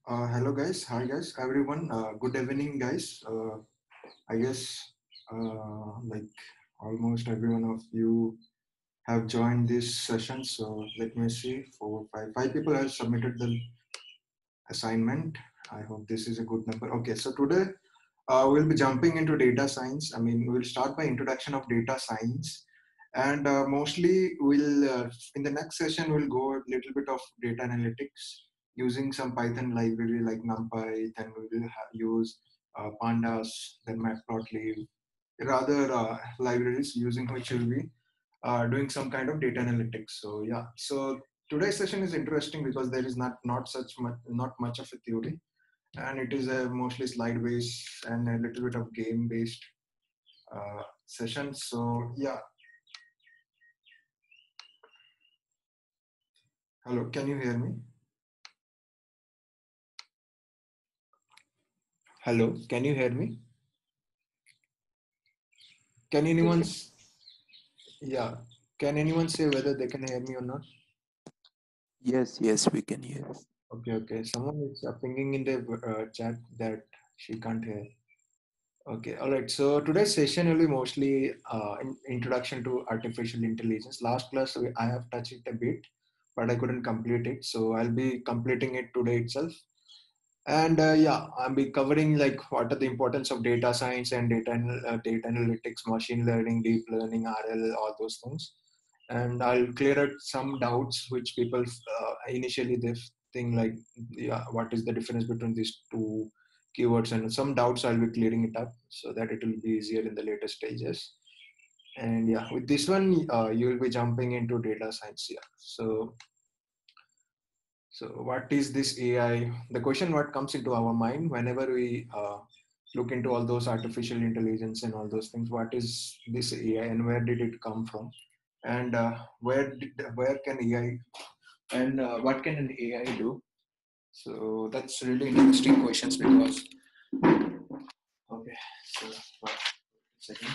Hello guys, hi guys, everyone. Good evening, guys. I guess like almost every one of you have joined this session. So let me see, five people have submitted the assignment. I hope this is a good number. Okay, so today we'll be jumping into data science. I mean, we'll start by introduction of data science, and mostly we'll in the next session we'll go a little bit of data analytics using some Python library like NumPy. Then we will use pandas, then matplotlib, rather libraries using which we'll be doing some kind of data analytics. So yeah, so today's session is interesting because there is not much of a theory, and it is a mostly slide based and a little bit of game based session. So yeah, hello, can you hear me? Hello, can you hear me? Can anyone? Yeah, can anyone say whether they can hear me or not? Yes, we can hear. Okay, okay. Someone is pinging in the chat that she can't hear. Okay, all right. So today's session will be mostly introduction to artificial intelligence. Last class I have touched it a bit, but I couldn't complete it. So I'll be completing it today itself. And yeah, I'll be covering like what are the importance of data science and data analytics, machine learning, deep learning, RL, all those things. And I'll clear out some doubts which people initially they think like, yeah, what is the difference between these two keywords, and some doubts I'll be clearing it up so that it will be easier in the later stages. And yeah, with this one, you will be jumping into data science. Yeah. So what is this AI? The question what comes into our mind whenever we look into all those artificial intelligence and all those things, what is this AI and where did it come from? And where can AI and what can an AI do? So that's really interesting questions because okay, so one second.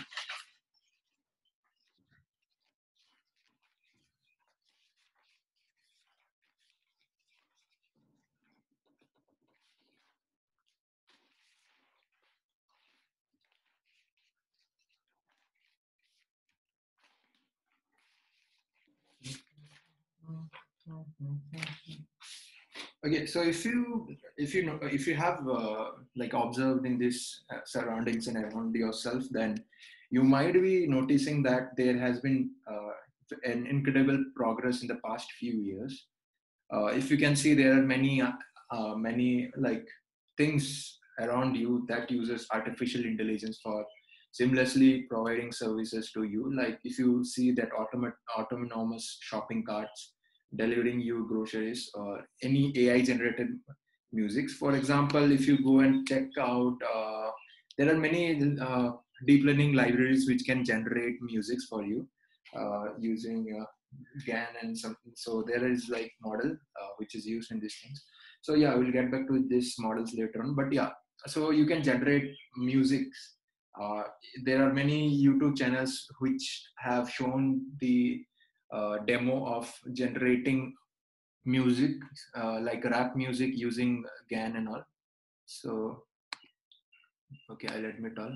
Okay, so if you have like observed in this surroundings and around yourself, then you might be noticing that there has been an incredible progress in the past few years. If you can see, there are many like things around you that uses artificial intelligence for seamlessly providing services to you. Like if you see that autonomous shopping carts delivering you groceries or any AI generated music. For example, if you go and check out, there are many deep learning libraries which can generate musics for you using GAN and something. So there is like model which is used in these things. So yeah, we'll get back to these models later on. But yeah, so you can generate music. Uh, there are many YouTube channels which have shown the demo of generating music, like rap music using GAN and all. So okay, I'll admit all.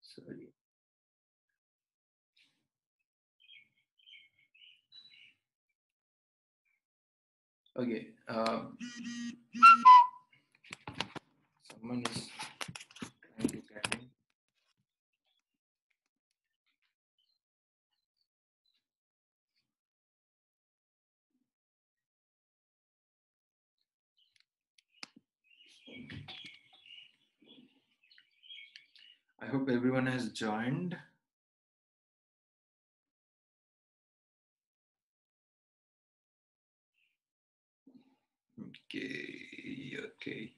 Sorry. Okay. Someone is trying to get in. I hope everyone has joined. Okay.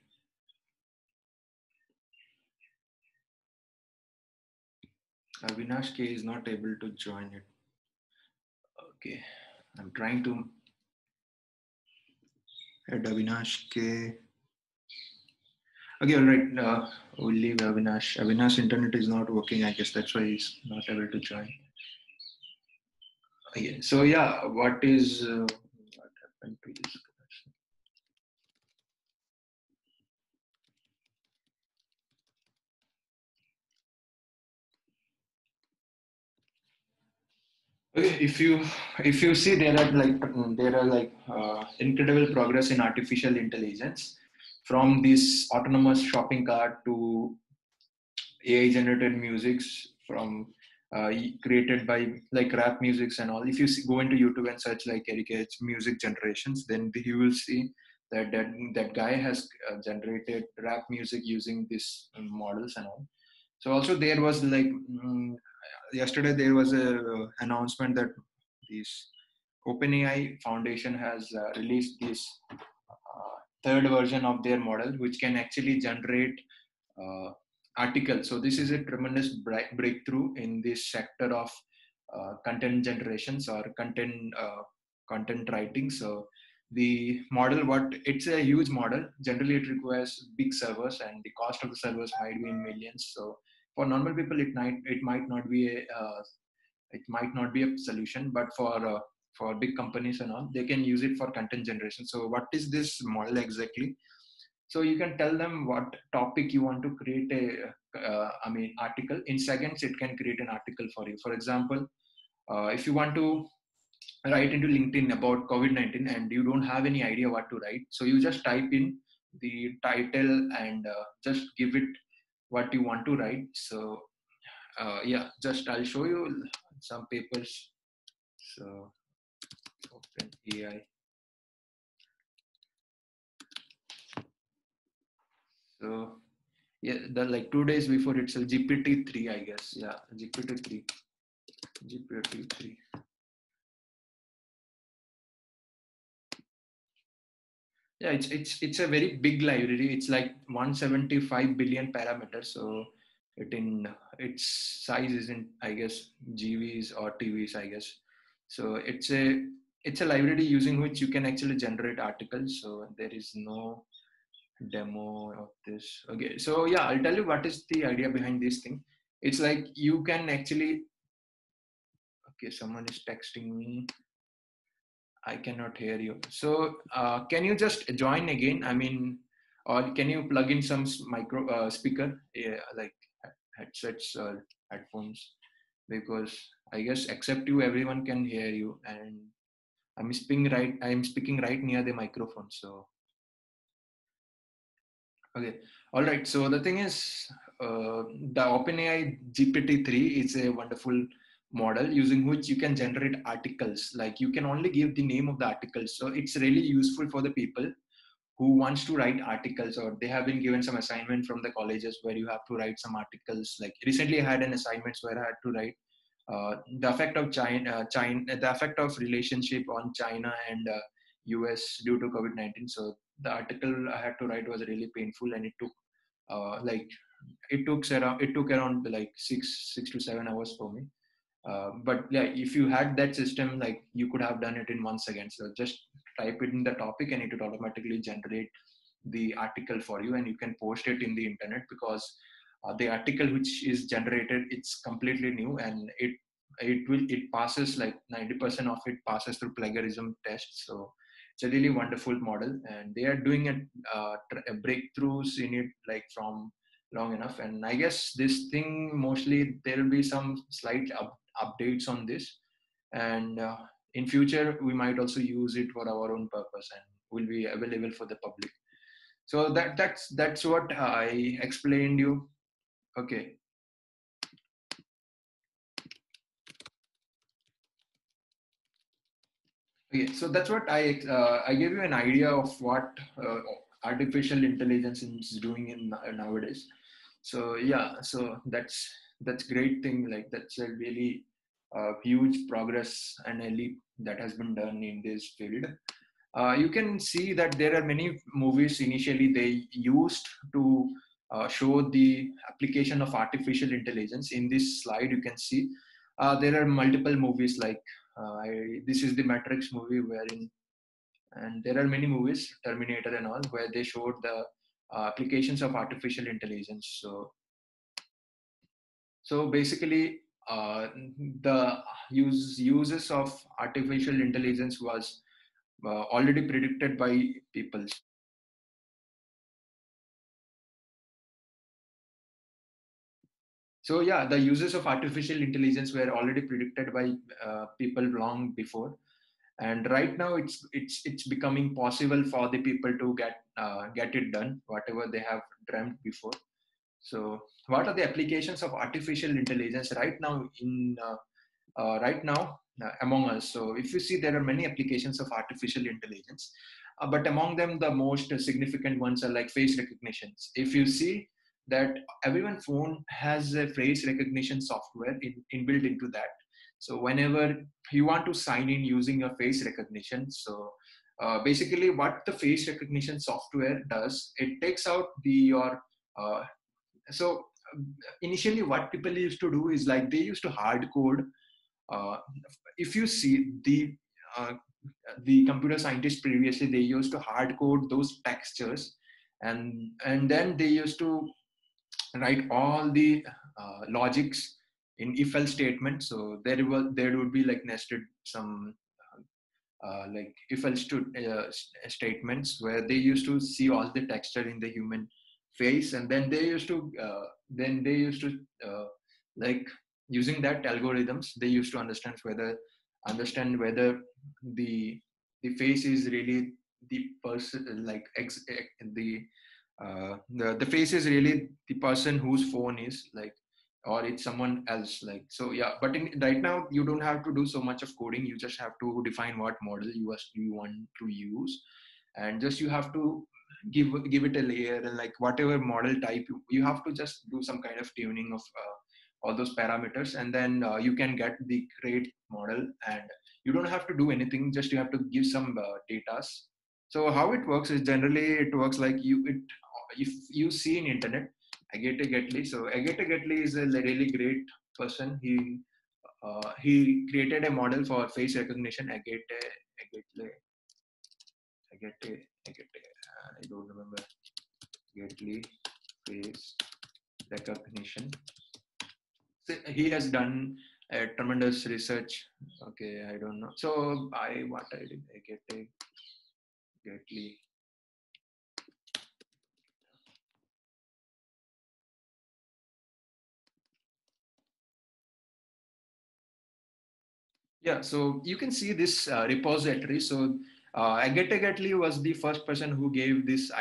Avinash K is not able to join it. Okay. I'm trying to add Avinash K. Okay, all right. We'll leave Avinash. Avinash internet is not working. I guess that's why he's not able to join. Okay. So yeah, what happened to this connection? Okay, if you see there are like incredible progress in artificial intelligence, from this autonomous shopping cart to AI generated musics from created by like rap musics and all. If you go into YouTube and search like Eric H music generations, then you will see that guy has generated rap music using these models and all. So also there was like yesterday there was a announcement that this OpenAI Foundation has released this third version of their model, which can actually generate articles. So this is a tremendous breakthrough in this sector of content generations or content writing. So the model, what it's a huge model. Generally, it requires big servers, and the cost of the servers might be in millions. So for normal people, it might not be a solution, but for big companies and all, they can use it for content generation. So what is this model exactly? So you can tell them what topic you want to create article. In seconds it can create an article for you. For example, if you want to write into LinkedIn about COVID-19 and you don't have any idea what to write, so you just type in the title and just give it what you want to write. So yeah, just I'll show you some papers. So open AI. So yeah, the like 2 days before itself, GPT-3, I guess. Yeah, GPT-3. GPT-3. Yeah, it's a very big library. It's like 175 billion parameters. So its size isn't, I guess, GVs or TVs, I guess. So it's a library using which you can actually generate articles. So there is no demo of this. Okay, so yeah, I'll tell you what is the idea behind this thing. It's like you can actually. Okay, someone is texting me. I cannot hear you. So can you just join again? I mean, or can you plug in some micro speaker, like headsets or headphones? Because I guess except you, everyone can hear you, and I'm speaking right. I'm speaking right near the microphone. So okay, all right. So the thing is, the OpenAI GPT-3 is a wonderful model using which you can generate articles. Like you can only give the name of the article. So it's really useful for the people who wants to write articles, or they have been given some assignment from the colleges where you have to write some articles. Like recently I had an assignment where I had to write the effect of the effect of relationship on China and US due to COVID-19. So the article I had to write was really painful, and like it took around like 6 to 7 hours for me. But yeah, if you had that system, like you could have done it in 1 second. So just type it in the topic and it would automatically generate the article for you, and you can post it in the internet. Because the article which is generated, it's completely new, and it passes like 90% of it passes through plagiarism tests. So it's a really wonderful model, and they are doing a breakthroughs in it like from long enough. And I guess this thing, mostly there will be some slight updates on this, and in future we might also use it for our own purpose and will be available for the public. So that's what I explained you. Okay. Okay, so that's what I gave you an idea of what artificial intelligence is doing in nowadays. So yeah, so that's great thing. Like that's a really huge progress and a leap that has been done in this field. You can see that there are many movies initially they used to show the application of artificial intelligence. In this slide you can see there are multiple movies like this is the Matrix movie, wherein, and there are many movies, Terminator and all, where they showed the applications of artificial intelligence. So basically the uses of artificial intelligence was already predicted by people. So yeah, the uses of artificial intelligence were already predicted by people long before, and right now it's becoming possible for the people to get it done whatever they have dreamt before. So what are the applications of artificial intelligence right now among us? So if you see, there are many applications of artificial intelligence, but among them the most significant ones are like face recognitions. If you see that everyone phone has a face recognition software inbuilt into that. So whenever you want to sign in using your face recognition, so basically what the face recognition software does, it takes out your uh, so initially what people used to do is like they used to hard code. uh, if you see uh, the computer scientists previously, they used to hard code those textures, and then they used to write all the logics in if else statement. So there would be like nested some like if else statements where they used to see all the texture in the human face, and then they used to like using that algorithms, they used to understand whether the the face is really the person, like the face is really the person whose phone is like, or it's someone else. Like, so yeah, but right now you don't have to do so much of coding. You just have to define what model you want to use, and just you have to give it a layer, and like whatever model type you have to just do some kind of tuning of all those parameters, and then you can get the great model, and you don't have to do anything, just you have to give some data. So how it works is generally it works like if you see in internet Agate Gatli. So Agate Gatli is a really great person. He created a model for face recognition. Agate Agate. I don't remember. Gatli face recognition. So he has done a tremendous research. Okay, I don't know. So what I did Agate Gatli. Yeah, so you can see this repository. So Agate Gatli was the first person who gave this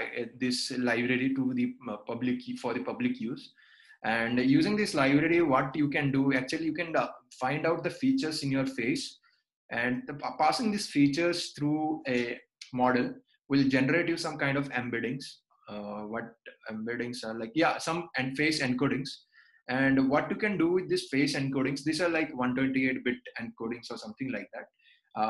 library to the public for the public use. And using this library, what you can do actually, you can find out the features in your face, and passing these features through a model will generate you some kind of embeddings. What embeddings are like? Yeah, some and face encodings. And what you can do with these face encodings, these are like 128-bit encodings or something like that.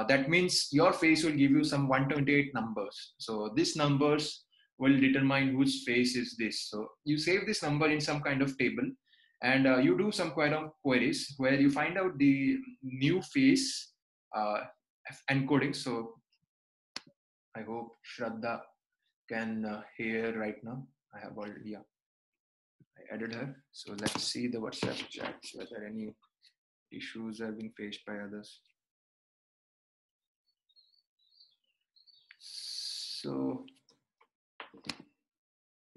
That means your face will give you some 128 numbers. So these numbers will determine whose face is this. So you save this number in some kind of table, and you do some kind of queries where you find out the new face uh, encoding. So I hope Shraddha can hear right now. I have already, yeah, I added her. So let's see the WhatsApp chats, whether any issues are being faced by others. So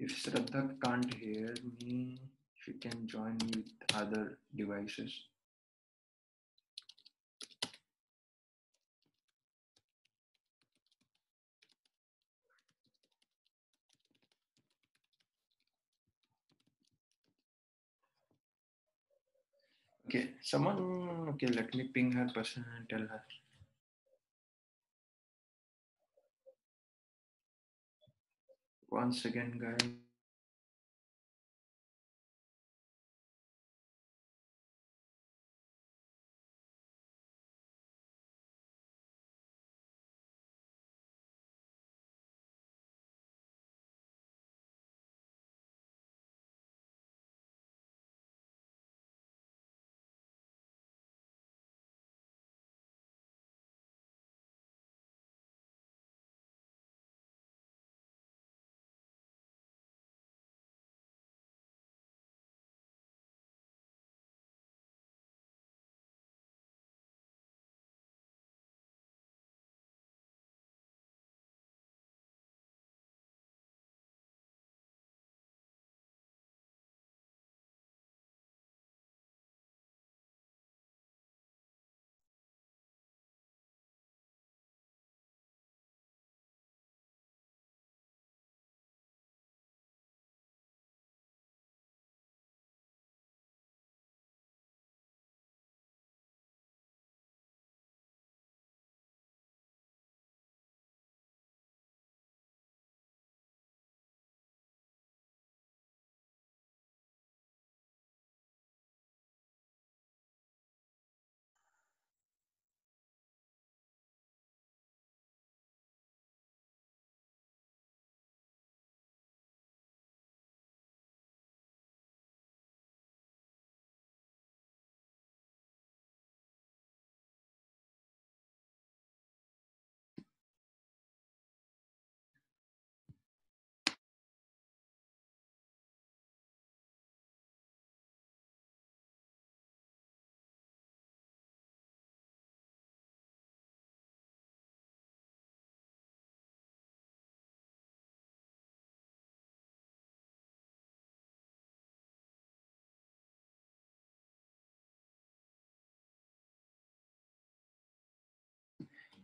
if Shraddha can't hear me, she can join me with other devices. Okay, someone, okay, let me ping her person and tell her. Once again, guys.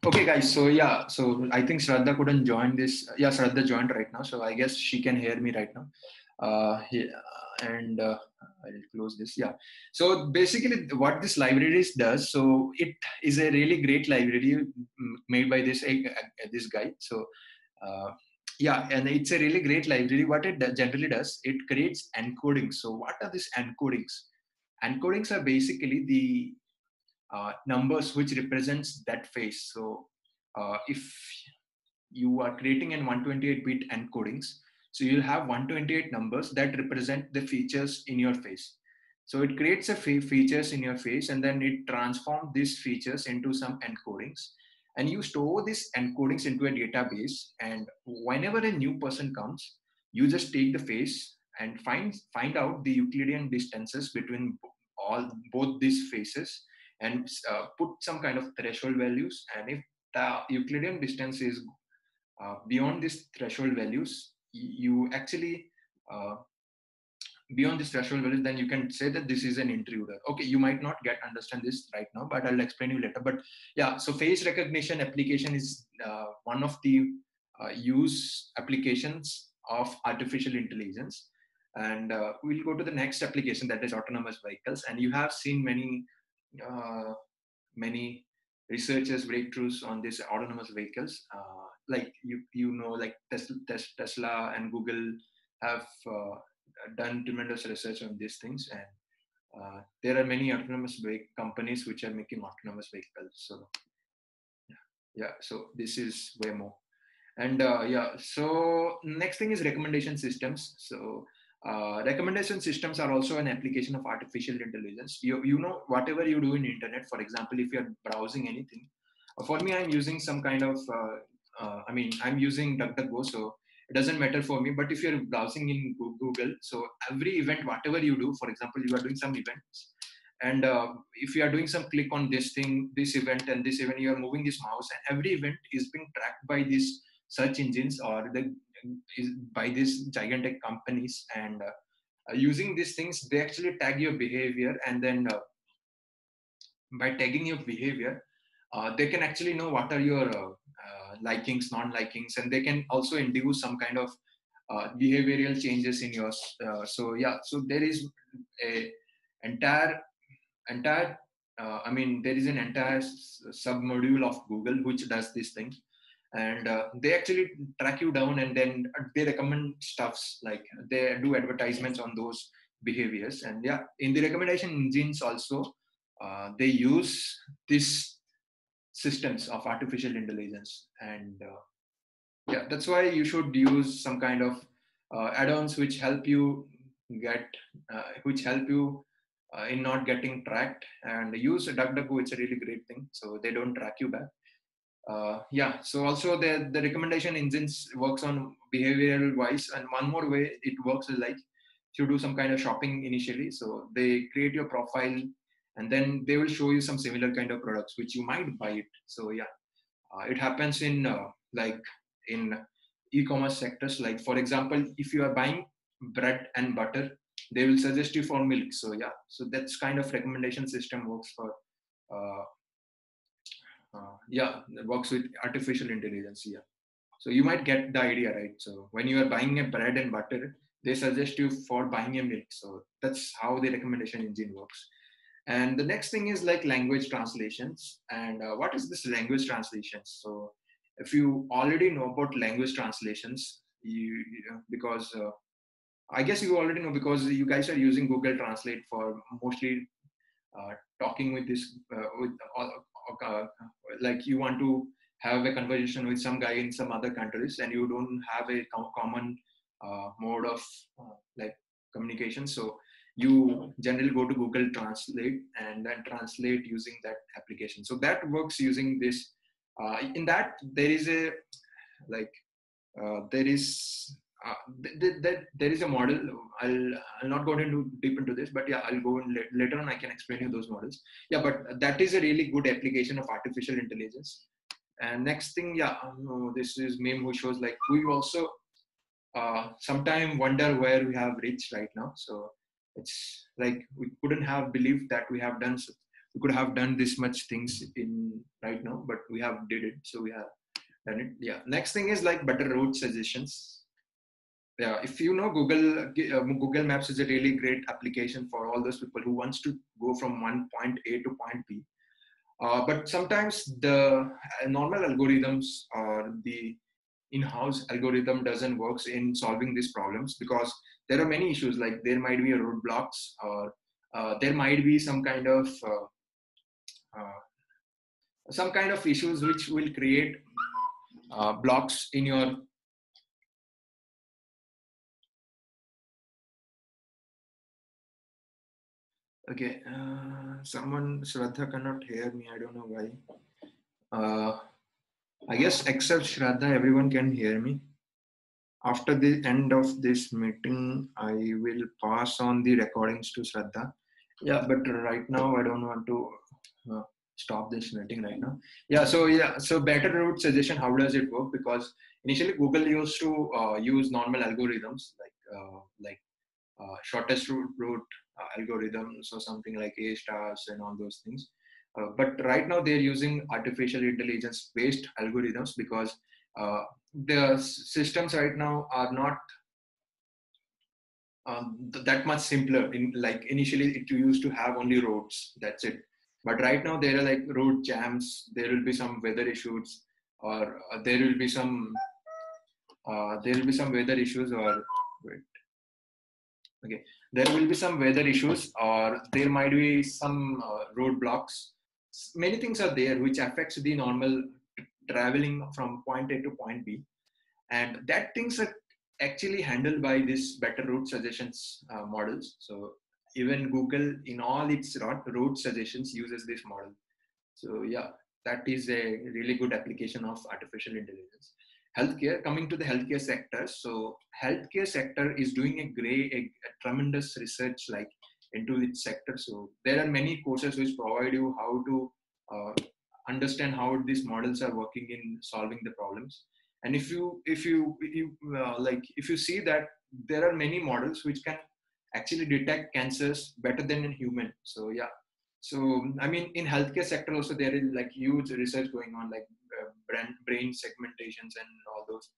Okay, guys. So yeah, so I think Shraddha couldn't join this. Yeah, Shraddha joined right now, so I guess she can hear me right now. Yeah, and I'll close this. Yeah. So basically, what this libraries does, so it is a really great library made by this guy. So uh, yeah, and it's a really great library. What it generally does, it creates encodings. So what are these encodings? Encodings are basically the numbers which represents that face. So if you are creating an 128-bit encodings, so you'll have 128 numbers that represent the features in your face. So it creates a features in your face, and then it transforms these features into some encodings, and you store these encodings into a database. And whenever a new person comes, you just take the face and find out the Euclidean distances between all both these faces, and put some kind of threshold values. And if the Euclidean distance is beyond these threshold values, you actually uh, beyond this threshold values, then you can say that this is an intruder. Okay, you might not get understand this right now, but I'll explain you later. But yeah, so face recognition application is one of the use applications of artificial intelligence. And we'll go to the next application, that is autonomous vehicles. And you have seen uh, many researchers breakthroughs on these autonomous vehicles. Like like Tesla and Google have done tremendous research on these things, and there are many autonomous companies which are making autonomous vehicles. So yeah, so this is Waymo. And yeah, so next thing is recommendation systems. So recommendation systems are also an application of artificial intelligence. You know, whatever you do in internet, for example, if you're browsing anything, for me, I'm using some kind of, I'm using DuckDuckGo, so it doesn't matter for me. But if you're browsing in Google, so every event, whatever you do, for example, you are doing some events, and if you are doing some click on this thing, this event, and this event, you are moving this mouse, and every event is being tracked by these search engines, or by these gigantic companies. And using these things, they actually tag your behavior, and then by tagging your behavior, they can actually know what are your likings, non-likings, and they can also induce some kind of behavioral changes in yours. So yeah, so there is a entire there is an entire sub module of Google which does this thing. And they actually track you down, and then they recommend stuffs, like they do advertisements on those behaviors. And yeah, in the recommendation engines also, they use these systems of artificial intelligence. And yeah, that's why you should use some kind of add-ons which help you get which help you in not getting tracked. And use DuckDuckGo, it's a really great thing, so they don't track you back. Yeah, so also the recommendation engines works on behavioral wise. And one more way it works is like, if you do some kind of shopping initially, so they create your profile, and then they will show you some similar kind of products which you might buy it. So yeah, it happens in like in e-commerce sectors. Like for example, if you are buying bread and butter, they will suggest you for milk. So yeah, so that's kind of recommendation system works for uh, yeah, that works with artificial intelligence. Yeah, so you might get the idea, right? So when you are buying a bread and butter, they suggest you for buying a milk. So that's how the recommendation engine works. And the next thing is like language translations. And what is this language translations? So if you already know about language translations, because I guess you already know, because you guys are using Google Translate for mostly talking with this uh, like you want to have a conversation with some guy in some other countries, and you don't have a common mode of like communication. So you generally go to Google Translate and then translate using that application. So that works using this. In that there is a like there is there is a model. I'll not go into deep into this, but yeah, I'll go in later on. I can explain you those models. Yeah, but that is a really good application of artificial intelligence. And next thing, yeah, this is meme who shows like we also sometime wonder where we have reached right now. So it's like we couldn't have believed that we have done we could have done this much things in right now, but we have did it. So we have done it. Yeah. Next thing is like better route suggestions. Yeah, if you know Google Maps is a really great application for all those people who wants to go from one point A to point B. But sometimes the normal algorithms or the in-house algorithm doesn't work in solving these problems, because there are many issues, like there might be a roadblocks, or there might be some kind of issues which will create blocks in your. Okay, someone, Shraddha cannot hear me. I don't know why. I guess except Shraddha, everyone can hear me. After the end of this meeting, I will pass on the recordings to Shraddha. Yeah, but right now I don't want to stop this meeting right now. So better route suggestion. How does it work? Because initially Google used to use normal algorithms like shortest route algorithms or something like A stars and all those things. But right now they're using artificial intelligence based algorithms, because the systems right now are not that much simpler. In like initially it used to have only roads, that's it. But right now there are like road jams, there will be some weather issues, or there will be some weather issues, or wait, okay, there will be some weather issues, or there might be some roadblocks. Many things are there which affects the normal traveling from point A to point B, and that things are actually handled by this better route suggestions models. So even Google in all its route suggestions uses this model. So yeah, that is a really good application of artificial intelligence. Healthcare, coming to the healthcare sector. So healthcare sector is doing a tremendous research like into its sector. So there are many courses which provide you how to understand how these models are working in solving the problems. And if you see that there are many models which can actually detect cancers better than a human. So yeah, so I mean in healthcare sector also there is like huge research going on, like brain segmentations and all those.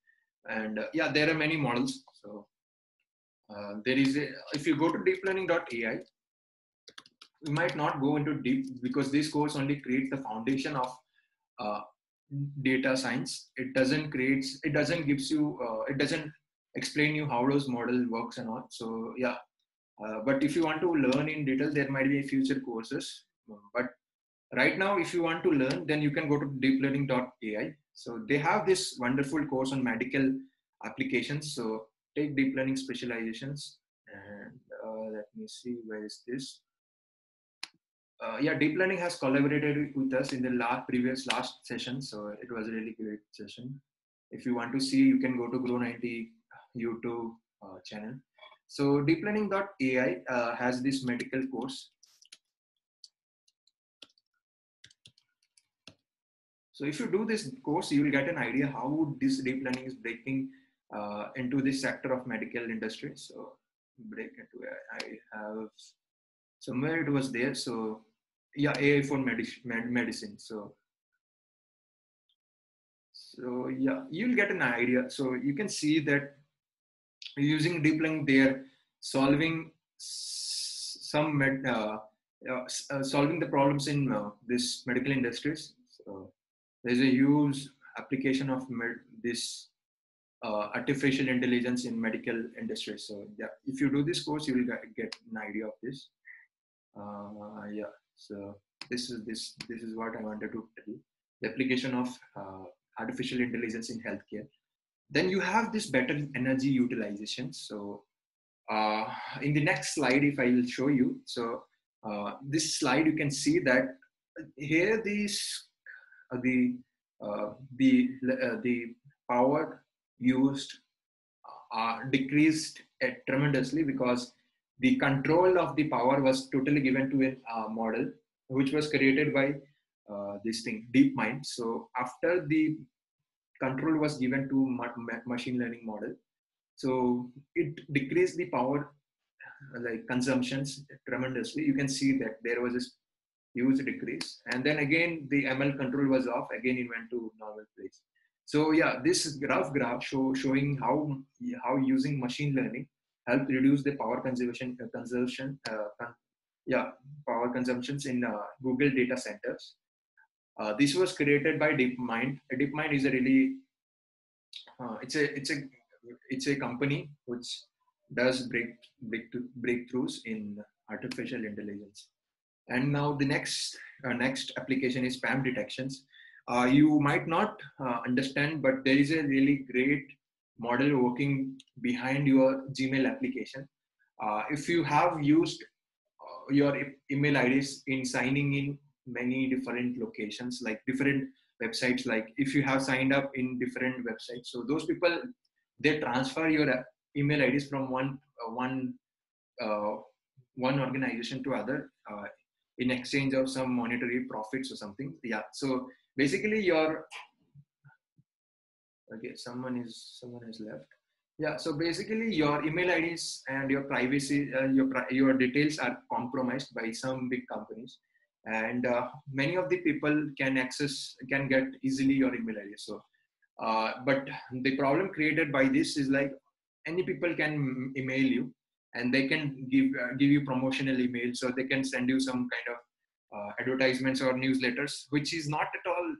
And yeah, there are many models. So there is a, if you go to deeplearning.ai, we might not go into deep, because this course only creates the foundation of uh, data science. It doesn't gives you it doesn't explain you how those model works and all. So yeah, but if you want to learn in detail, there might be future courses. But right now, if you want to learn, then you can go to deeplearning.ai. So they have this wonderful course on medical applications. So take deep learning specializations, and let me see, where is this? Yeah, deep learning has collaborated with us in the last session. So it was a really great session. If you want to see, you can go to Grow90 YouTube channel. So deeplearning.ai has this medical course. So if you do this course, you will get an idea how this deep learning is breaking into this sector of medical industry. So break into it. I have somewhere it was there. So yeah, AI for medicine. So yeah, you'll get an idea. So you can see that using deep learning, they're solving solving the problems in this medical industries. So there's a huge application of this artificial intelligence in medical industry. So yeah, if you do this course, you will get an idea of this. Yeah, so this is what I wanted to tell you. The application of artificial intelligence in healthcare. Then you have this better energy utilization. So in the next slide, if I will show you, so this slide, you can see that here the power used decreased tremendously, because the control of the power was totally given to a model which was created by this thing DeepMind. So after the control was given to machine learning model, so it decreased the power like consumptions tremendously. You can see that there was this huge decrease. And then again, the ML control was off. Again, it went to normal place. So yeah, this graph showing how using machine learning help reduce the power power consumptions in Google data centers. This was created by DeepMind. DeepMind is a really it's a company which does breakthroughs in artificial intelligence. And now the next application is spam detections. You might not understand, but there is a really great model working behind your Gmail application. If you have used your email IDs in signing in many different locations, like different websites, like if you have signed up in different websites, so those people, they transfer your email IDs from uh, one organization to other in exchange of some monetary profits or something. Yeah. So basically, your okay, someone has left. Yeah. So basically, your email IDs and your privacy, your details are compromised by some big companies, and many of the people can get easily your email IDs. So, but the problem created by this is like any people can email you, and they can give you promotional emails, or they can send you some kind of advertisements or newsletters, which is not at all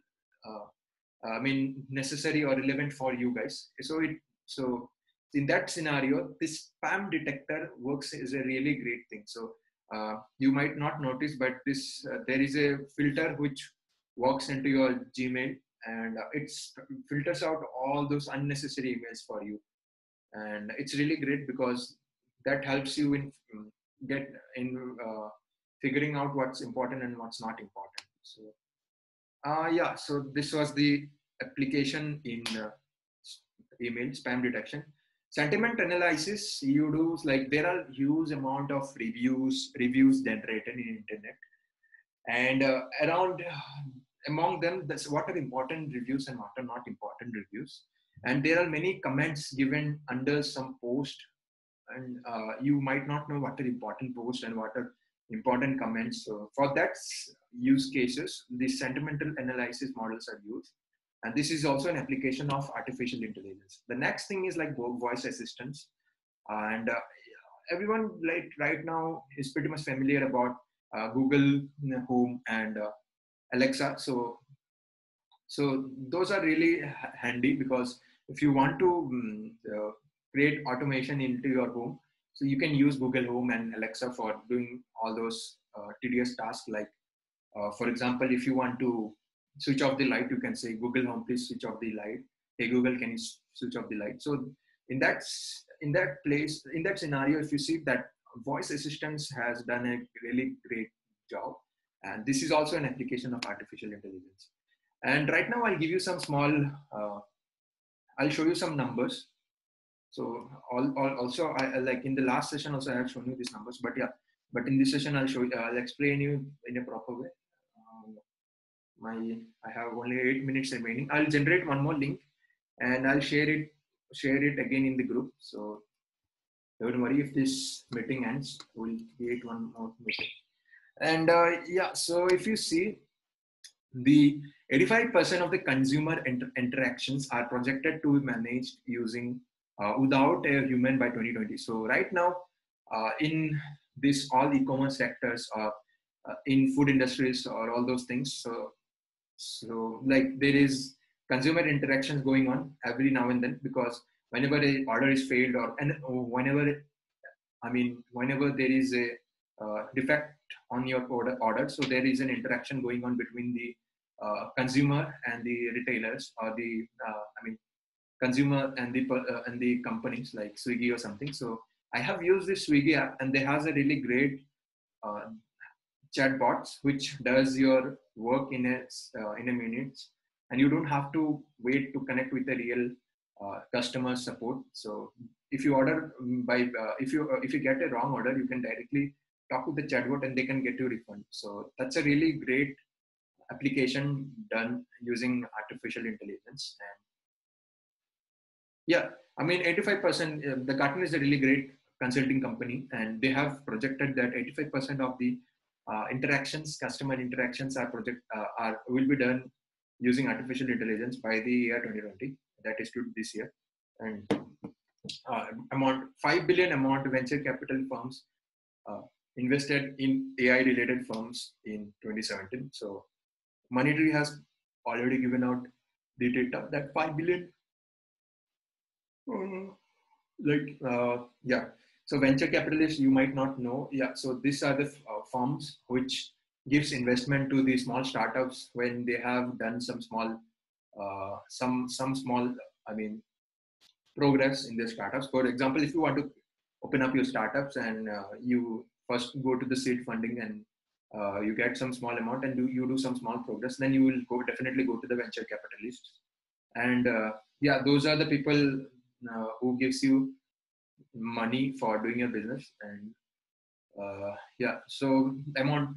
necessary or relevant for you guys. So in that scenario, this spam detector works is a really great thing. So you might not notice, but this there is a filter which walks into your Gmail, and it filters out all those unnecessary emails for you. And it's really great because that helps you in get in figuring out what's important and what's not important. So yeah, so this was the application in email spam detection. Sentiment analysis, you do like there are huge amount of reviews generated in internet, and around among them, that's what are important reviews and what are not important reviews. And there are many comments given under some post, and you might not know what are important posts and what are important comments. So for that use cases, the sentimental analysis models are used. And this is also an application of artificial intelligence. The next thing is like voice assistants. And everyone like right now is pretty much familiar about Google Home and Alexa. So those are really handy because if you want to create automation into your home, so you can use Google Home and Alexa for doing all those tedious tasks. Like, for example, if you want to switch off the light, you can say, Google Home, please switch off the light. Hey Google, can you switch off the light? So in that scenario, if you see that voice assistance has done a really great job, and this is also an application of artificial intelligence. And right now, I'll give you some small. I'll show you some numbers. So also, I like in the last session also I have shown you these numbers, but yeah, but in this session I'll explain you in a proper way. I have only 8 minutes remaining. I'll generate one more link, and I'll share it again in the group. So don't worry if this meeting ends. We'll create one more meeting. And yeah, so if you see, the 85% of the consumer interactions are projected to be managed using without a human by 2020. So right now, in this all e-commerce sectors or in food industries or all those things, so like there is consumer interactions going on every now and then, because whenever a order is failed or whenever there is a defect on your order, so there is an interaction going on between the consumer and the retailers, or the consumer and the companies like Swiggy or something. So I have used this Swiggy app, and they has a really great uh, chatbots which does your work in a minute, and you don't have to wait to connect with a real customer support. So if you order if you get a wrong order, you can directly talk to the chatbot and they can get you refund. So that's a really great application done using artificial intelligence. And yeah, 85%, the Gartner is a really great consulting company, and they have projected that 85% of the customer interactions will be done using artificial intelligence by the year 2020. That is to this year. And 5 billion amount venture capital firms invested in AI related firms in 2017. So Monetary has already given out the data that 5 billion, yeah. So venture capitalists, you might not know. Yeah. So these are the firms which gives investment to the small startups when they have done some small, some small, I mean, progress in their startups. For example, if you want to open up your startups and you first go to the seed funding and you get some small amount and you do some small progress, then you will definitely go to the venture capitalists. And yeah, those are the people who gives you money for doing your business. And yeah, so amount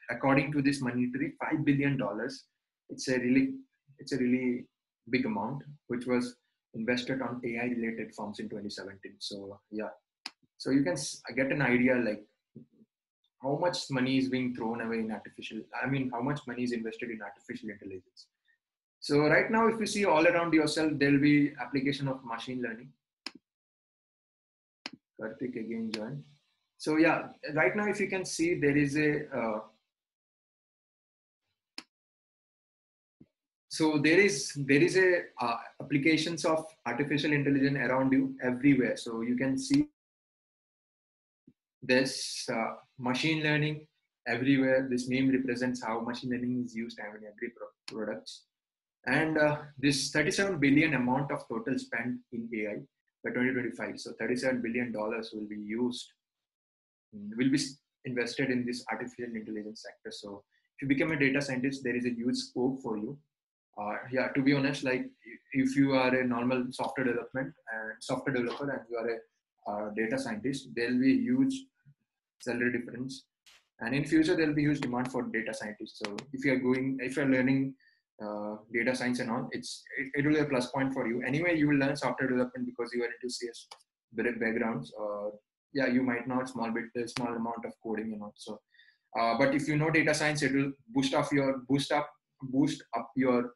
according to this monetary $5 billion, it's a really big amount which was invested on AI related firms in 2017. So yeah, so you can get an idea like how much money is being thrown away in how much money is invested in artificial intelligence. So right now, if you see all around yourself, there will be application of machine learning. Karthik again joined. So yeah, right now, if you can see, there is a applications of artificial intelligence around you everywhere. So you can see there's machine learning everywhere. This name represents how machine learning is used in every products. And this 37 billion amount of total spend in AI by 2025. So $37 billion will be invested in this artificial intelligence sector. So if you become a data scientist, there is a huge scope for you. Yeah, to be honest, like if you are a normal software developer and you are a data scientist, there will be a huge salary difference. And in future, there will be huge demand for data scientists. So if you're learning data science and all, it will be a plus point for you. Anyway, you will learn software development because you are into CS backgrounds. Yeah, you might know a small amount of coding and all. So, but if you know data science, it will boost up your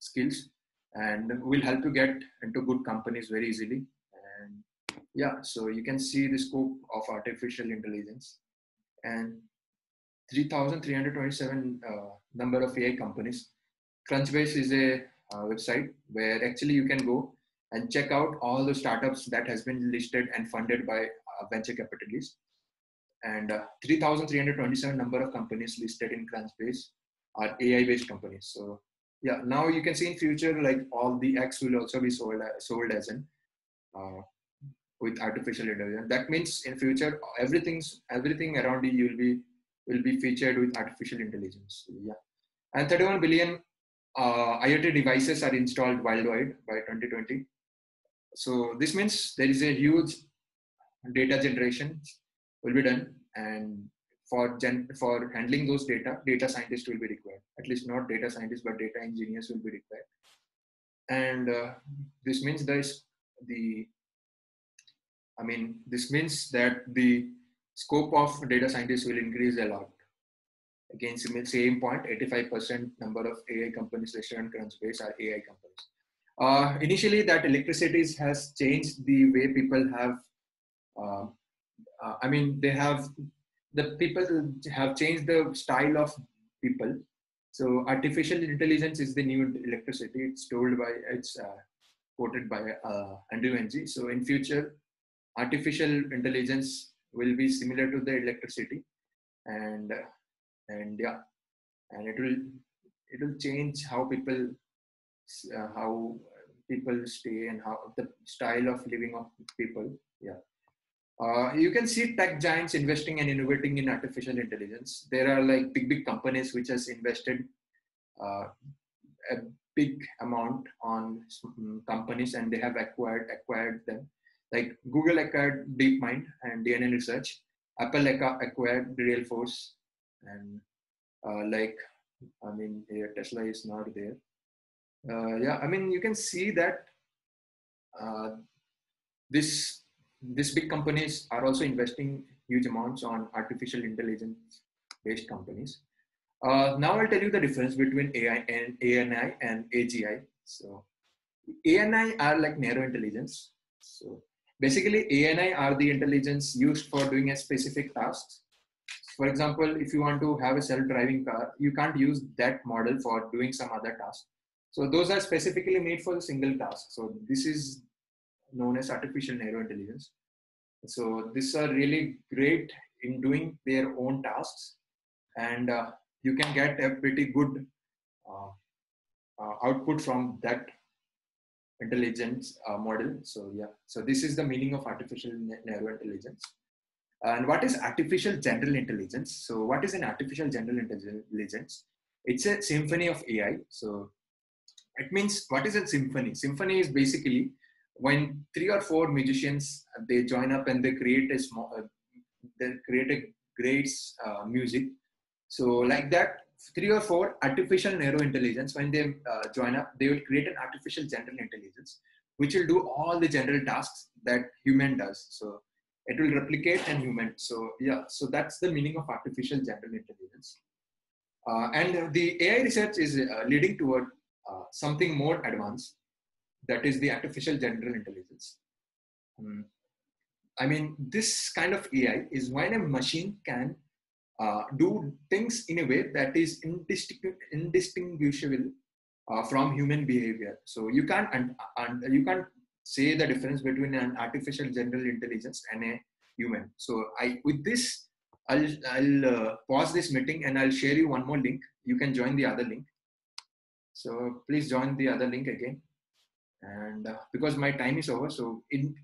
skills and will help you get into good companies very easily. And yeah, so you can see the scope of artificial intelligence. And 3,327 number of AI companies. Crunchbase is a website where actually you can go and check out all the startups that has been listed and funded by venture capitalists. And 3,327 number of companies listed in Crunchbase are AI-based companies. So yeah, now you can see in future, like all the X will also be sold as in with artificial intelligence. That means in future, everything around you will be featured with artificial intelligence. So, yeah, and 31 billion IoT devices are installed worldwide by 2020. So this means there is a huge data generation will be done, and for handling those data scientists will be required. At least not data scientists, but data engineers will be required. And this means this means that the scope of data scientists will increase a lot. Again, same point, 85% number of AI companies listed on Crunchbase are AI companies. Initially, that electricity has changed the way people have, people have changed the style of people. So artificial intelligence is the new electricity. It's quoted by Andrew Ng. So in future, artificial intelligence will be similar to the electricity, and yeah, and it will change how people stay and how the style of living of people. Yeah. You can see tech giants investing and innovating in artificial intelligence. There are like big companies which has invested a big amount on companies, and they have acquired them. Like Google acquired DeepMind and DNA Research. Apple acquired Realforce, and here Tesla is not there. Yeah, you can see that these big companies are also investing huge amounts on artificial intelligence based companies. Now I'll tell you the difference between AI and ANI and AGI. So ANI are like narrow intelligence. So basically ANI are the intelligence used for doing a specific task. For example, if you want to have a self-driving car, you can't use that model for doing some other task. So those are specifically made for the single task. So this is known as artificial narrow intelligence. So these are really great in doing their own tasks, and you can get a pretty good uh, output from that intelligence model. So yeah, so this is the meaning of artificial narrow intelligence. And what is artificial general intelligence? So what is an artificial general intelligence? It's a symphony of AI. So it means, what is a symphony? Symphony is basically when 3 or 4 musicians they join up and they create a small, they create a great music. So like that, 3 or 4 artificial narrow intelligence, when they join up, they will create an artificial general intelligence, which will do all the general tasks that human does. So it will replicate an human. So yeah, so that's the meaning of artificial general intelligence. And the AI research is leading toward something more advanced, that is the artificial general intelligence. I mean, this kind of AI is when a machine can do things in a way that is indistinguishable from human behavior. So you can't you can't say the difference between an artificial general intelligence and a human. So with this, I'll pause this meeting and I'll share you one more link. You can join the other link. So please join the other link again. And because my time is over, so in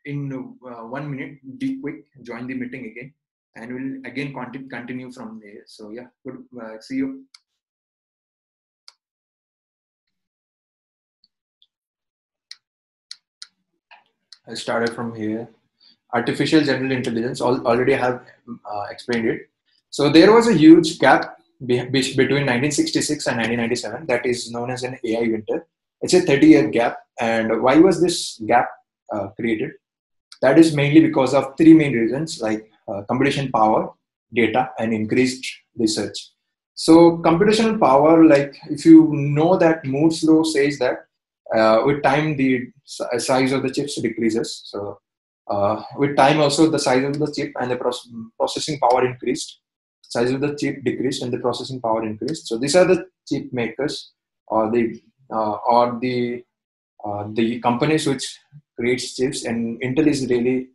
1 minute, be quick, join the meeting again, and we'll again continue from there. So yeah, good. See you. I started from here. Artificial general intelligence. Already have explained it. So there was a huge gap between 1966 and 1997 that is known as an AI winter. It's a 30-year gap. And why was this gap created? That is mainly because of 3 main reasons, like computation power, data, and increased research. So computational power, like if you know that Moore's law says that with time the size of the chips decreases. So with time also the size of the chip and the processing power increased. Size of the chip decreased and the processing power increased. So these are the chip makers or the companies which creates chips, and Intel is really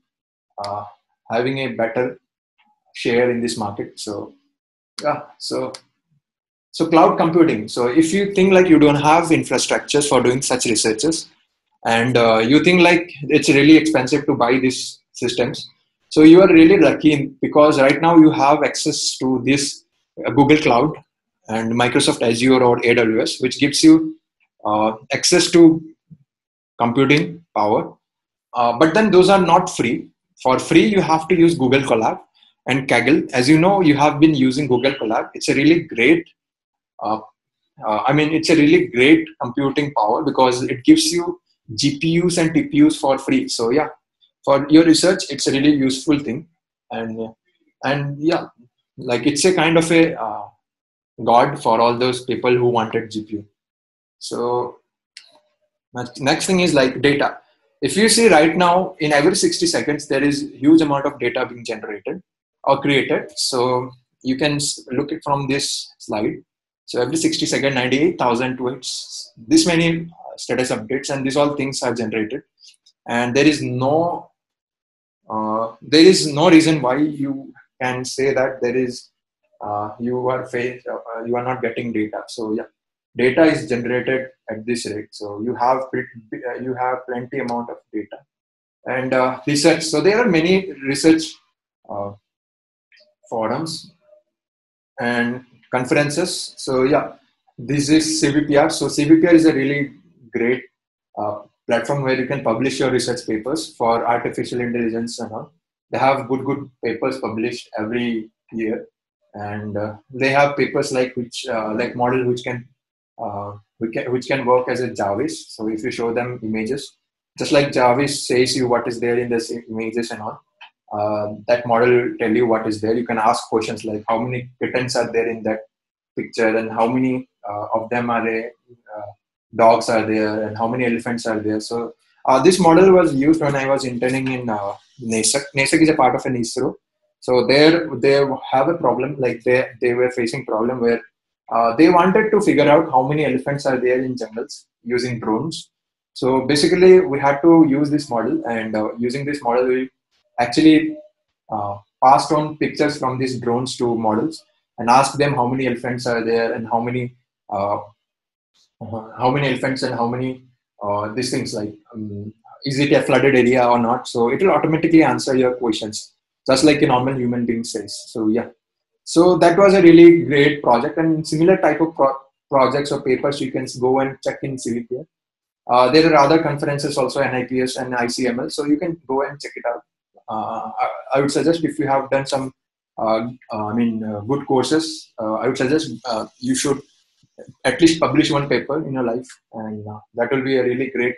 having a better share in this market. So yeah, so cloud computing. So if you think like you don't have infrastructures for doing such researches, and you think like it's really expensive to buy these systems, so you are really lucky, because right now you have access to this Google Cloud and Microsoft Azure or AWS, which gives you access to computing power. But then those are not free. For free, you have to use Google Colab and Kaggle. As you know, you have been using Google Colab. It's a really great, it's a really great computing power because it gives you GPUs and TPUs for free. So yeah, for your research, it's a really useful thing. And yeah, like it's a kind of a god for all those people who wanted GPU. So next thing is like data. If you see right now, in every 60 seconds, there is huge amount of data being generated or created. So you can look it from this slide. So every 60 seconds, 98,000 tweets, this many status updates, and these all things are generated. And there is no reason why you can say that you are not getting data. So yeah, data is generated at this rate. So you have plenty amount of data. And research. So there are many research forums and conferences. So yeah, this is CVPR. So CVPR is a really great platform where you can publish your research papers for artificial intelligence and all. They have good papers published every year, and they have papers like model which can work as a Jarvis. So if you show them images, just like Jarvis says you what is there in the images and all, that model will tell you what is there. You can ask questions like how many kittens are there in that picture, and how many of them are there, dogs are there, and how many elephants are there. So this model was used when I was interning in NASAC. NASAC is a part of an ISRO. So there they have a problem, like they were facing problem where they wanted to figure out how many elephants are there in jungles using drones. So basically, we had to use this model, and using this model, we actually passed on pictures from these drones to models and asked them how many elephants are there, and uh, how many elephants and how many these things, like is it a flooded area or not. So it will automatically answer your questions just like a normal human being says. So yeah, so that was a really great project, and similar type of projects or papers you can go and check in CVPR. There are other conferences also, NIPS and ICML, so you can go and check it out. I would suggest, if you have done some good courses, I would suggest you should at least publish one paper in your life, and that will be a really great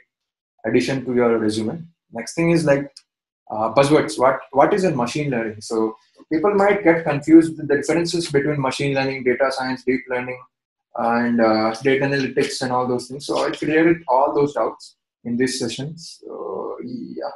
addition to your resume. Next thing is like buzzwords. What is a machine learning? So people might get confused with the differences between machine learning, data science, deep learning, and data analytics and all those things. So I cleared all those doubts in this session. So yeah.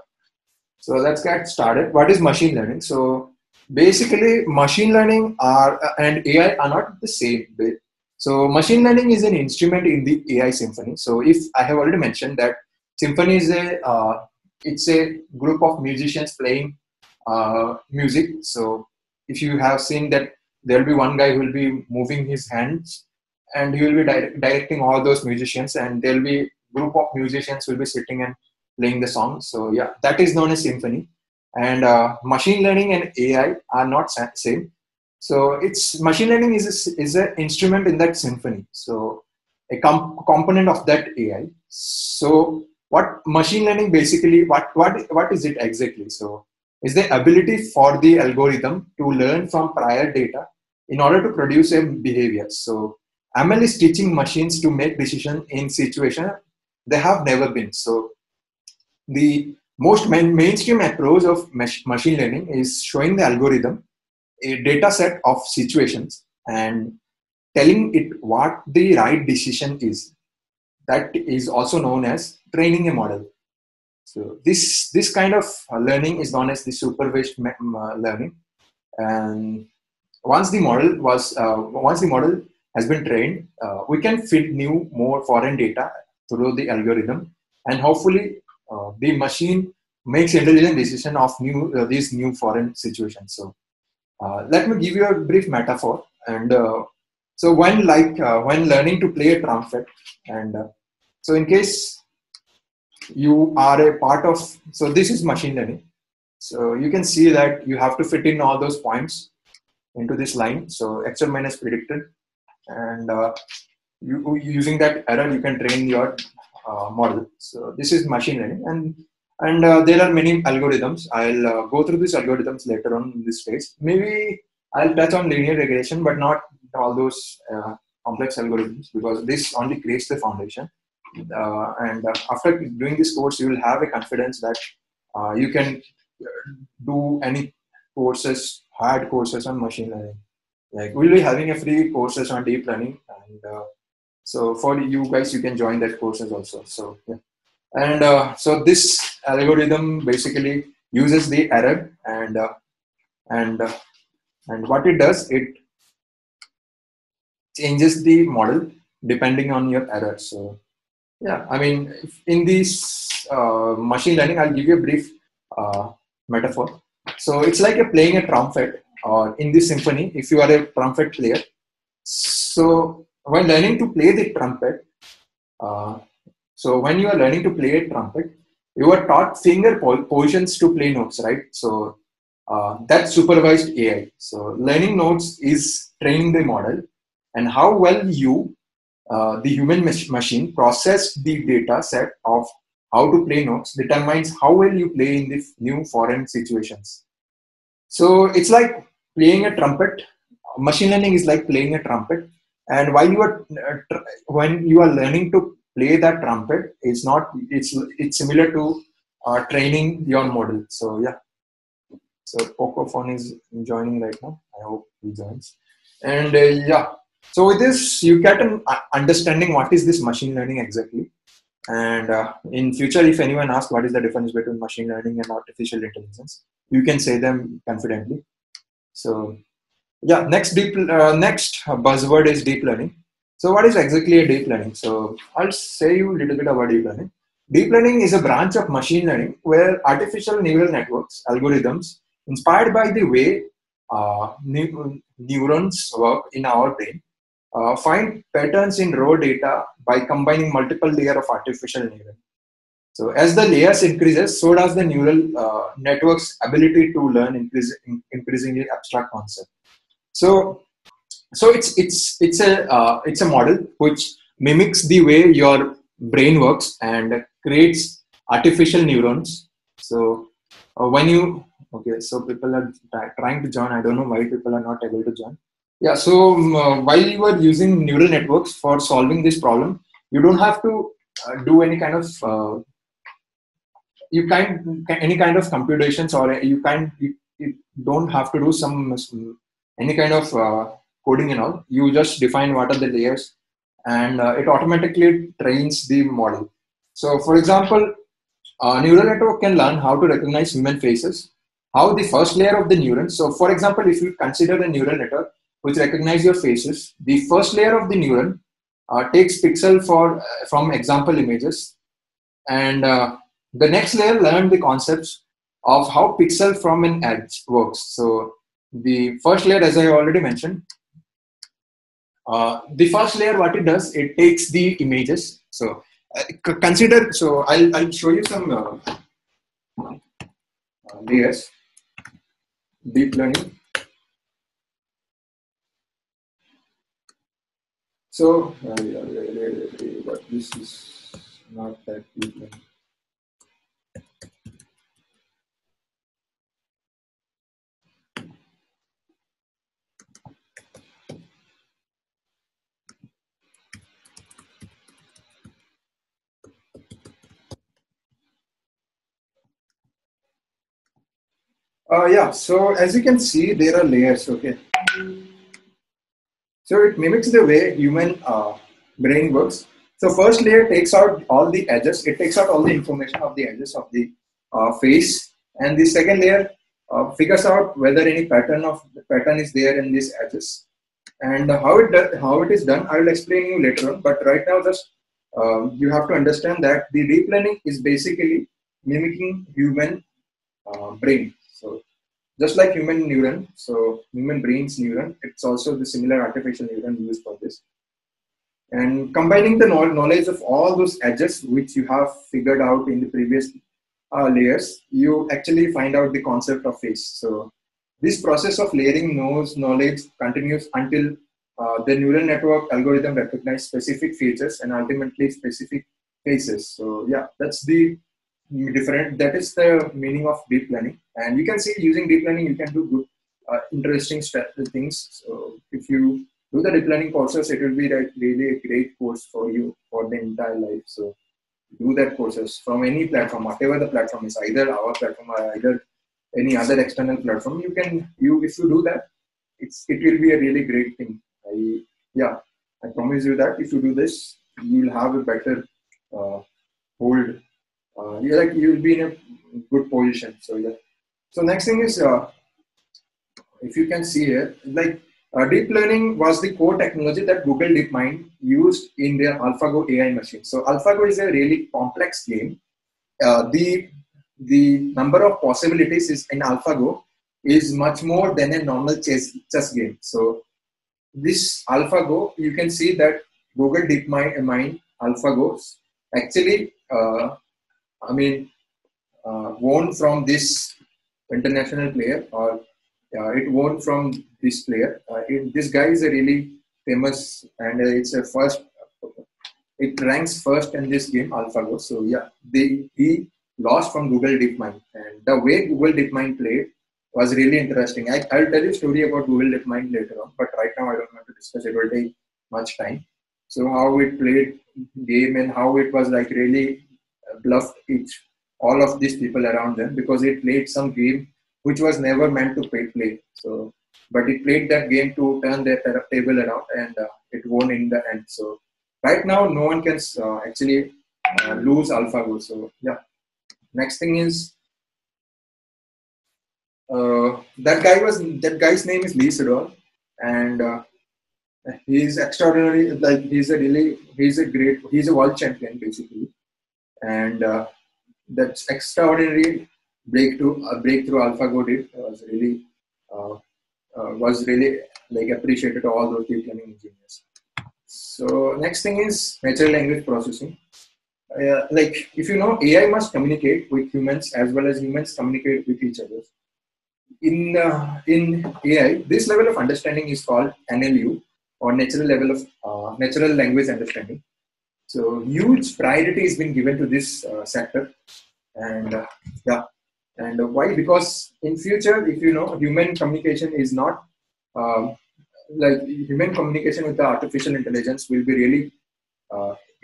So let's get started. What is machine learning? So basically, machine learning and AI are not the same bit. So machine learning is an instrument in the AI symphony. So if I have already mentioned that symphony is it's a group of musicians playing music. So if you have seen that, there will be one guy who will be moving his hands, and he will be directing all those musicians, and there will be group of musicians will be sitting and playing the song. So yeah, that is known as symphony. And machine learning and AI are not same. So it's machine learning is an instrument in that symphony. So a component of that AI. So what machine learning basically, what is it exactly? So is the ability for the algorithm to learn from prior data in order to produce a behavior. So ML is teaching machines to make decisions in situation they have never been. So the most mainstream approach of machine learning is showing the algorithm a data set of situations and telling it what the right decision is. That is also known as training a model. So this kind of learning is known as the supervised learning. And once the model has been trained, we can feed more foreign data through the algorithm, and hopefully the machine makes intelligent decision of these new foreign situations. So let me give you a brief metaphor. And so when learning to play a trumpet, and so in case you are a part of, so this is machine learning. So you can see that you have to fit in all those points into this line. So actual minus predicted, and using that error you can train your model. So this is machine learning, and there are many algorithms. I'll go through these algorithms later on in this phase. Maybe I'll touch on linear regression, but not all those complex algorithms, because this only creates the foundation. And after doing this course, you will have a confidence that you can do any hard courses on machine learning. Like we'll be having a free courses on deep learning, and so for you guys, you can join that courses also. So yeah, and so this algorithm basically uses the error, and what it does, it changes the model depending on your error. So yeah, I mean, in this machine learning, I'll give you a brief metaphor. So it's like a playing a trumpet, or in this symphony, if you are a trumpet player. So when learning to play the trumpet, so when you are learning to play a trumpet, you are taught finger positions to play notes, right? So that's supervised AI. So learning notes is training the model, and how well you, the human machine, process the data set of how to play notes determines how well you play in the new foreign situations. So it's like playing a trumpet. Machine learning is like playing a trumpet, and while you are when you are learning to play that trumpet, it's similar to training your model. So yeah. So Pocophone is joining right now. I hope he joins. And yeah, so with this, you get an understanding what is this machine learning exactly. And in future, if anyone asks what is the difference between machine learning and artificial intelligence, you can say them confidently. So yeah, next buzzword is deep learning. So what is exactly a deep learning? So I'll say you a little bit about deep learning. Deep learning is a branch of machine learning where artificial neural networks, algorithms, inspired by the way neurons work in our brain, find patterns in raw data by combining multiple layers of artificial neuron. So as the layers increases, so does the neural network's ability to learn increasingly abstract concepts. So it's a model which mimics the way your brain works and creates artificial neurons. So when you so people are trying to join. I don't know why people are not able to join. Yeah. So while you are using neural networks for solving this problem, you don't have to do any kind of you can any kind of computations, or you don't have to do some any kind of coding and all. You just define what are the layers, and it automatically trains the model. So for example, a neural network can learn how to recognize human faces, how the first layer of the neuron. So for example, if you consider a neural network which recognize your faces, the first layer of the neuron takes pixel from example images, and the next layer learned the concepts of how pixel from an edge works. So the first layer, as I already mentioned, the first layer, what it does, it takes the images. So consider, so I'll show you some layers, deep learning. So but this is not that deep learning. Yeah, so as you can see, there are layers, okay. So it mimics the way human brain works. So first layer takes out all the edges. It takes out all the information of the edges of the face, and the second layer figures out whether any pattern is there in these edges. And how it is done, I will explain you later on. But right now, just you have to understand that the deep learning is basically mimicking human brain. So just like human neuron, so human brain's neuron, it's also the similar artificial neuron used for this. And combining the knowledge of all those edges which you have figured out in the previous layers, you actually find out the concept of face. So this process of layering knowledge continues until the neural network algorithm recognize specific features and ultimately specific faces. So yeah, that's the different. That is the meaning of deep learning. And you can see using deep learning, you can do good, interesting things. So if you do the deep learning courses, it will be really a great course for you for the entire life. So do that courses from any platform, whatever the platform is, either our platform or either any other external platform. If you do that, it will be a really great thing. I promise you that if you do this, you will have a better hold. You'll be in a good position. So yeah. So next thing is if you can see here, deep learning was the core technology that Google DeepMind used in their AlphaGo AI machine. So AlphaGo is a really complex game. The number of possibilities is in AlphaGo is much more than a normal chess game. So this AlphaGo, you can see that Google DeepMind AlphaGo actually, won from this international player, or it won from this player. This guy is a really famous, and it's a first. It ranks first in this game, AlphaGo. So yeah, he lost from Google DeepMind, and the way Google DeepMind played was really interesting. I'll tell you a story about Google DeepMind later on, but right now I don't want to discuss. It will take much time. So how it played game and how it was like really bluffed all of these people around them, because it played some game which was never meant to play. So, but it played that game to turn their table around, and it won in the end. So, right now, no one can actually lose AlphaGo. So, yeah. Next thing is that guy's name is Lee Sedol, and he's extraordinary. Like he's a world champion basically, and that's extraordinary breakthrough AlphaGo did uh, was really like appreciated to all those deep learning engineers. So next thing is natural language processing. Like if you know, AI must communicate with humans as well as humans communicate with each other. In AI, this level of understanding is called NLU, or natural language understanding. So huge priority has been given to this sector, and yeah, and why? Because in future, if you know, human communication is not um, like human communication with the artificial intelligence will be really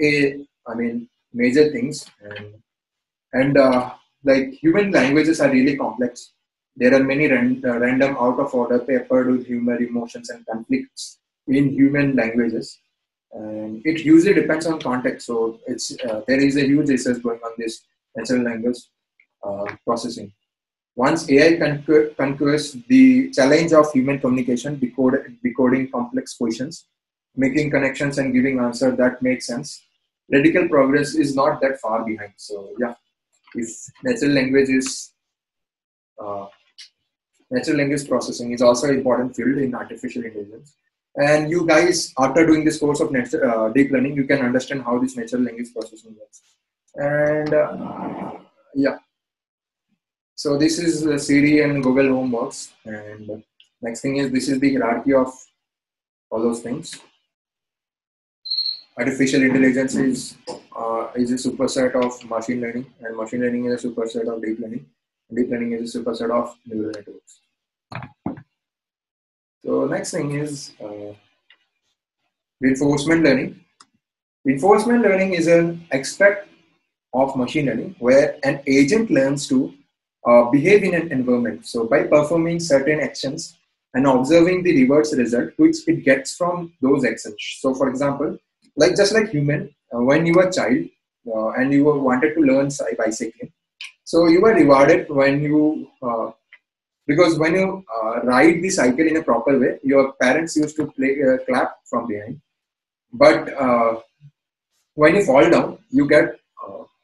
a I mean major things, and like human languages are really complex. There are many random, out of order, peppered with humor, emotions, and conflicts in human languages, and it usually depends on context. So it's there is a huge research going on this natural language processing. Once AI conquers the challenge of human communication, decoding complex questions, making connections, and giving answers that make sense, radical progress is not that far behind. So yeah, if natural language is uh, natural language processing is also an important field in artificial intelligence. And you guys, after doing this course of deep learning, you can understand how this natural language processing works. And yeah, so this is Siri and Google Home works. And next thing is this is the hierarchy of all those things. Artificial intelligence is a superset of machine learning, and machine learning is a superset of deep learning. Deep learning is a superset of neural networks. So next thing is reinforcement learning. Reinforcement learning is an aspect of machine learning where an agent learns to behave in an environment. So by performing certain actions and observing the reverse result which it gets from those actions. So for example, like just like human, when you were a child and you wanted to learn bicycling, so you were rewarded when you because when you ride the cycle in a proper way, your parents used to clap from behind. But when you fall down, you get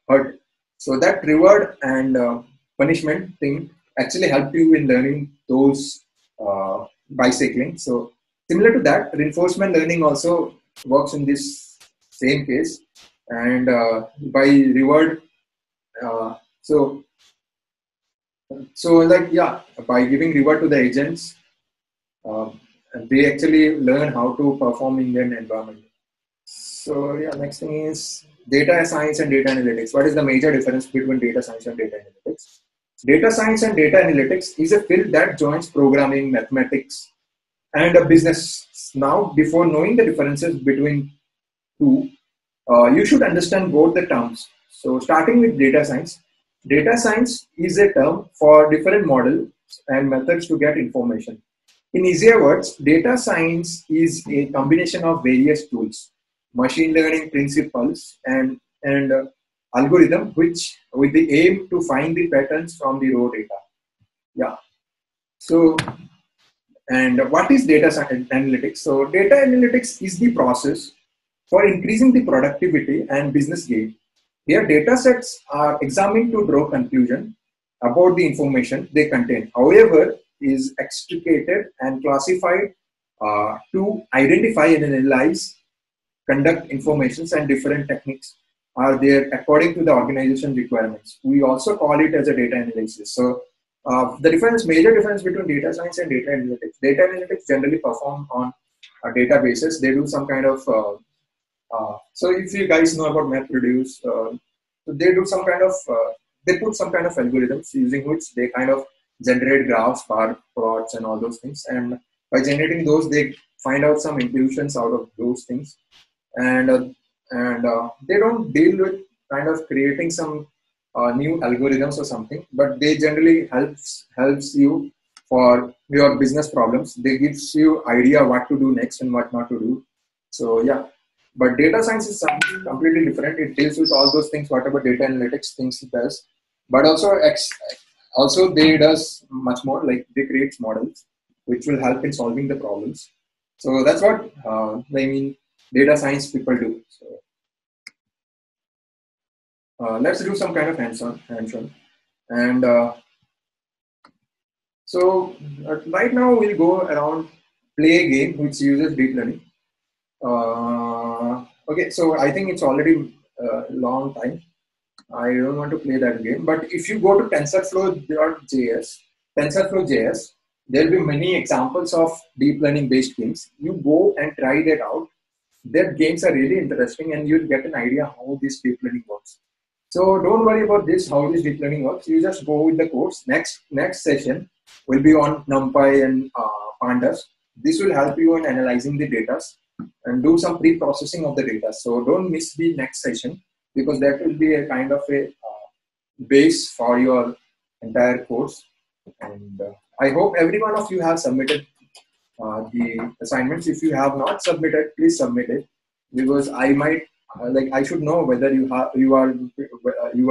hurt. So that reward and punishment thing actually helped you in learning those bicycling. So similar to that, reinforcement learning also works in this same case, and by reward. Uh, so like yeah, by giving reward to the agents, uh, they actually learn how to perform in an environment. So yeah, next thing is data science and data analytics. What is the major difference between data science and data analytics? Data science and data analytics is a field that joins programming, mathematics, and a business. Now, before knowing the differences between two, you should understand both the terms. So starting with data science is a term for different models and methods to get information. In easier words, data science is a combination of various tools, machine learning principles, and algorithm, which with the aim to find the patterns from the raw data. Yeah. So, and what is analytics? So, data analytics is the process for increasing the productivity and business gain. Here, data sets are examined to draw conclusion about the information they contain. However, is extricated and classified to identify and analyze, conduct informations, and different techniques are there according to the organization requirements. We also call it as a data analysis. So major difference between data science and data analytics. Data analytics generally perform on databases. They do some kind of so if you guys know about MapReduce, so they do some kind of they put some kind of algorithms using which they kind of generate graphs, bar plots, and all those things. And by generating those, they find out some intuitions out of those things. And they don't deal with kind of creating some new algorithms or something, but they generally helps you for your business problems. They gives you idea what to do next and what not to do. So yeah, but data science is something completely different. It deals with all those things, whatever data analytics things it does, but also they does much more. Like they creates models which will help in solving the problems. So that's what I mean. Data science people do. So let's do some kind of hands-on, and so right now we'll go around play a game which uses deep learning. Okay, so I think it's already a long time. I don't want to play that game. But if you go to TensorFlow.js, there'll be many examples of deep learning based games. You go and try that out. Their games are really interesting, and you'll get an idea how this deep learning works. So don't worry about this, how this deep learning works. You just go with the course. Next session will be on NumPy and Pandas. This will help you in analyzing the data and do some pre-processing of the data. So don't miss the next session, because that will be a kind of a base for your entire course. And I hope every one of you have submitted the assignments. If you have not submitted, please submit it, because I might I should know whether you are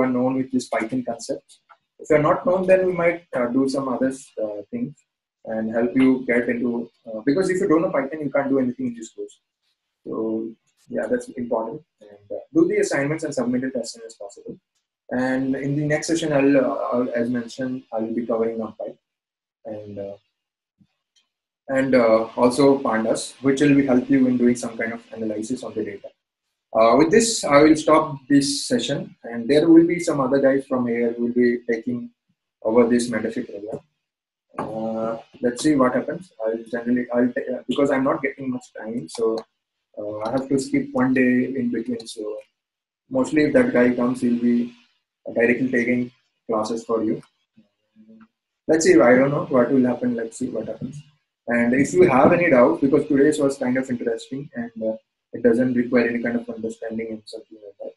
known with this Python concept. If you're not known, then we might do some other things and help you get into because if you don't know Python, you can't do anything in this course. So yeah, that's important. And do the assignments and submit it as soon as possible. And in the next session, as mentioned, I will be covering NumPy and also Pandas, which will help you in doing some kind of analysis on the data. With this, I will stop this session, and there will be some other guys from here who will be taking over this mentorship program. Let's see what happens. Because I'm not getting much time, so I have to skip one day in between. So mostly, if that guy comes, he'll be directly taking classes for you. Let's see. I don't know what will happen. Let's see what happens. And if you have any doubts, because today's was kind of interesting and it doesn't require any kind of understanding and something like that,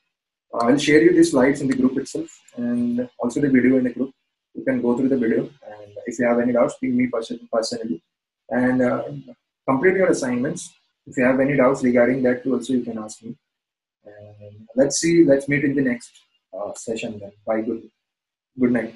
I'll share you the slides in the group itself and also the video in the group. You can go through the video, and if you have any doubts, ping me personally and complete your assignments. If you have any doubts regarding that, also you can ask me. And let's meet in the next session then. Bye. Good night.